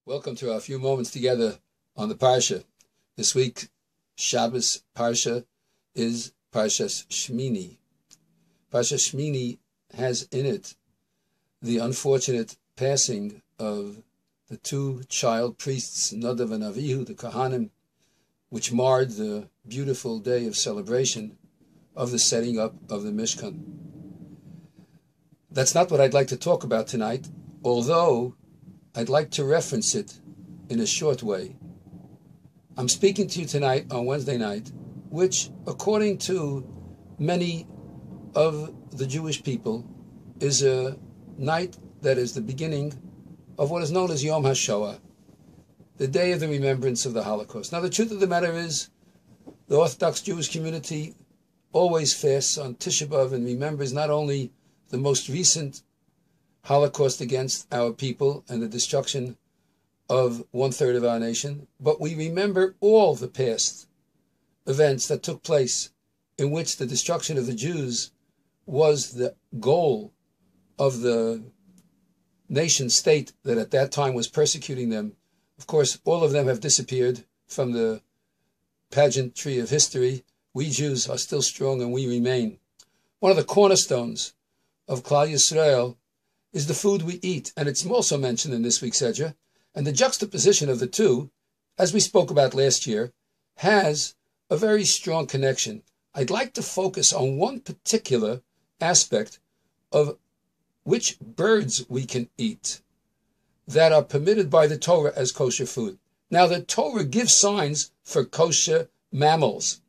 Welcome to our few moments together on the Parsha. This week, Shabbos Parsha is Parshas Shemini. Parshas Shemini has in it the unfortunate passing of the two child priests, Nadav and Avihu, the Kohanim, which marred the beautiful day of celebration of the setting up of the Mishkan. That's not what I'd like to talk about tonight, although I'd like to reference it in a short way. I'm speaking to you tonight on Wednesday night, which, according to many of the Jewish people, is a night that is the beginning of what is known as Yom HaShoah, the day of the remembrance of the Holocaust. Now, the truth of the matter is, the Orthodox Jewish community always fasts on Tisha B'Av and remembers not only the most recent Holocaust against our people and the destruction of 1/3 of our nation, but we remember all the past events that took place in which the destruction of the Jews was the goal of the nation state that at that time was persecuting them. Of course, all of them have disappeared from the pageantry of history. We Jews are still strong and we remain. One of the cornerstones of Klal Yisrael is the food we eat, and it's also mentioned in this week's Sedra. And the juxtaposition of the two, as we spoke about last year, has a very strong connection. I'd like to focus on one particular aspect of which birds we can eat that are permitted by the Torah as kosher food. Now, the Torah gives signs for kosher mammals,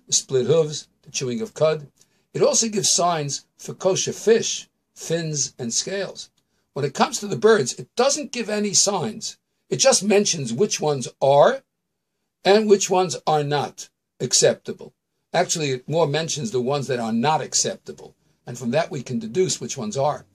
the split hooves, the chewing of cud. It also gives signs for kosher fish, fins and scales. When it comes to the birds, it doesn't give any signs. It just mentions which ones are and which ones are not acceptable. Actually, it more mentions the ones that are not acceptable. And from that, we can deduce which ones are.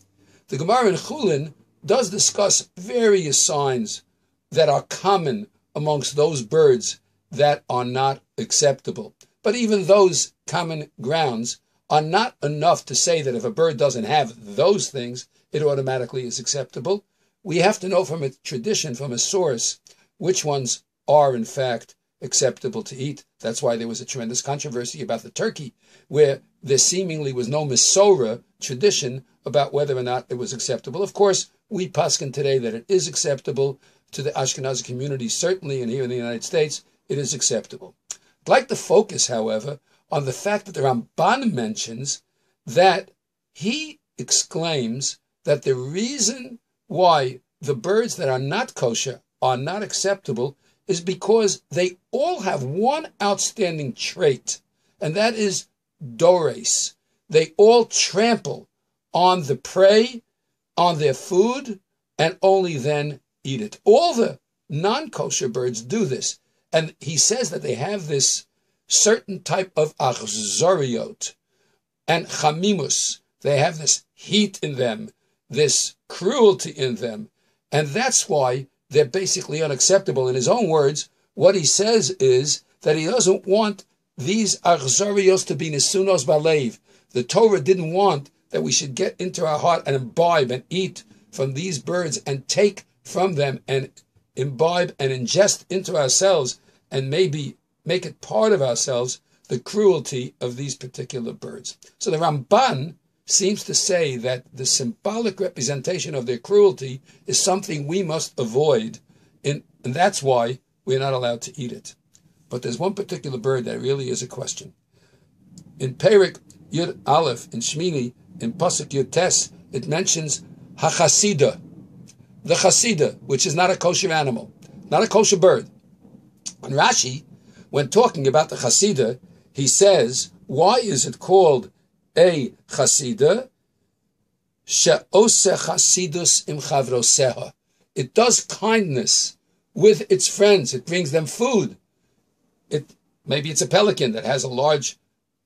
The Gemara in Chulin does discuss various signs that are common amongst those birds that are not acceptable. But even those common grounds are not enough to say that if a bird doesn't have those things, it automatically is acceptable. We have to know from a tradition, from a source, which ones are in fact acceptable to eat. That's why there was a tremendous controversy about the turkey, where there seemingly was no Masorah tradition about whether or not it was acceptable. Of course, we paskin today that it is acceptable to the Ashkenazi community, certainly, and here in the United States, it is acceptable. I'd like to focus, however, on the fact that the Ramban mentions that he exclaims that the reason why the birds that are not kosher are not acceptable is because they all have one outstanding trait, and that is dores. They all trample on the prey, on their food, and only then eat it. All the non-kosher birds do this, and he says that they have this certain type of achzoriot and chamimus. They have this heat in them, this cruelty in them, and that's why they're basically unacceptable. In his own words, what he says is that he doesn't want these achzorios to be nisunos balev. The Torah didn't want that we should get into our heart and imbibe and eat from these birds and take from them and imbibe and ingest into ourselves and maybe make it part of ourselves, the cruelty of these particular birds. So the Ramban seems to say that the symbolic representation of their cruelty is something we must avoid, and that's why we're not allowed to eat it. But there's one particular bird that really is a question. In Perik Yud Aleph, in Shemini, in Pasuk Yud Tes, it mentions HaChasida, the Chasida, which is not a kosher animal, not a kosher bird. And Rashi, when talking about the Chasida, he says, why is it called a Chasida? She'ose Chasidus im Chavroseha. It does kindness with its friends. It brings them food. Maybe it's a pelican that has a large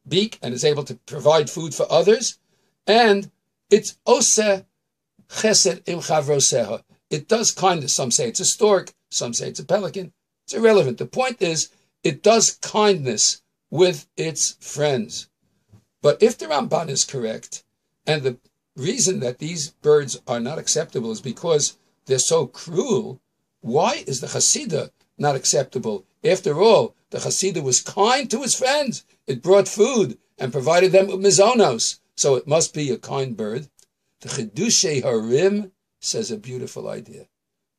beak and is able to provide food for others. And it's Ose Chesed im Chavroseha. It does kindness. Some say it's a stork. Some say it's a pelican. It's irrelevant. The point is, it does kindness with its friends. But if the Ramban is correct, and the reason that these birds are not acceptable is because they're so cruel, Why is the Hasidah not acceptable? After all, the Hasidah was kind to his friends. It brought food and provided them with mizonos, so it must be a kind bird. The Chidushei Harim says a beautiful idea.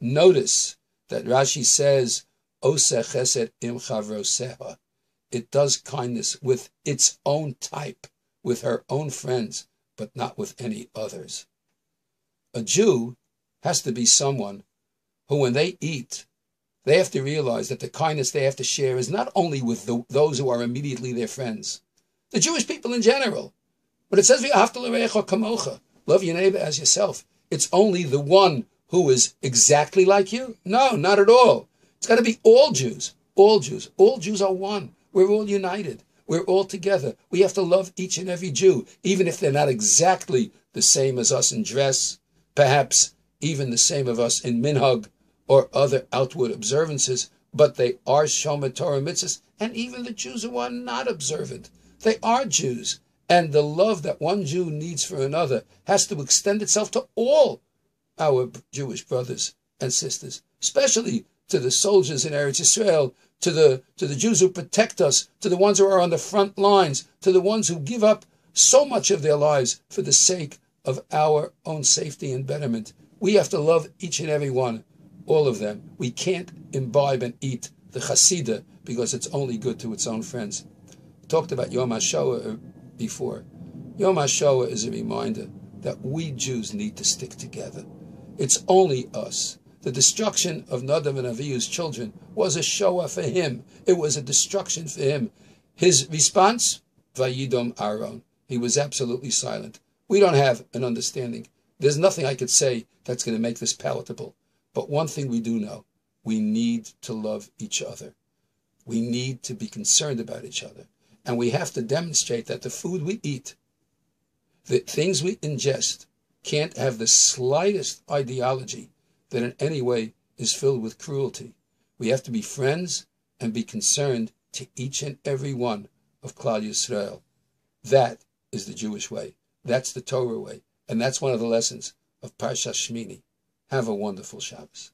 Notice that Rashi says, Oseh chesed im chavroseha. It does kindness with its own type, with her own friends, but not with any others. A Jew has to be someone who, when they eat, they have to realize that the kindness they have to share is not only with those who are immediately their friends, the Jewish people in general. But it says, V'ahavta l're'echa kamocha, love your neighbor as yourself. It's only the one who is exactly like you? No, not at all. It's got to be all Jews. All Jews. All Jews are one. We're all united. We're all together. We have to love each and every Jew, even if they're not exactly the same as us in dress, perhaps even the same of us in minhag or other outward observances, but they are Shomer Torah mitzvahs, and even the Jews who are not observant, they are Jews. And the love that one Jew needs for another has to extend itself to all our Jewish brothers and sisters, especially to the soldiers in Eretz Yisrael, to the Jews who protect us, to the ones who are on the front lines, to the ones who give up so much of their lives for the sake of our own safety and betterment. We have to love each and every one, all of them. We can't imbibe and eat the Hasidah because it's only good to its own friends. I talked about Yom HaShoah before. Yom HaShoah is a reminder that we Jews need to stick together. It's only us. The destruction of Nadav and Avihu's children was a Shoah for him. It was a destruction for him. His response, Vayidom Aaron. He was absolutely silent. We don't have an understanding. There's nothing I could say that's going to make this palatable. But one thing we do know, we need to love each other. We need to be concerned about each other. And we have to demonstrate that the food we eat, the things we ingest, can't have the slightest ideology that in any way is filled with cruelty. We have to be friends and be concerned to each and every one of Klal Yisrael. That is the Jewish way. That's the Torah way. And that's one of the lessons of Parshas Shemini. Have a wonderful Shabbos.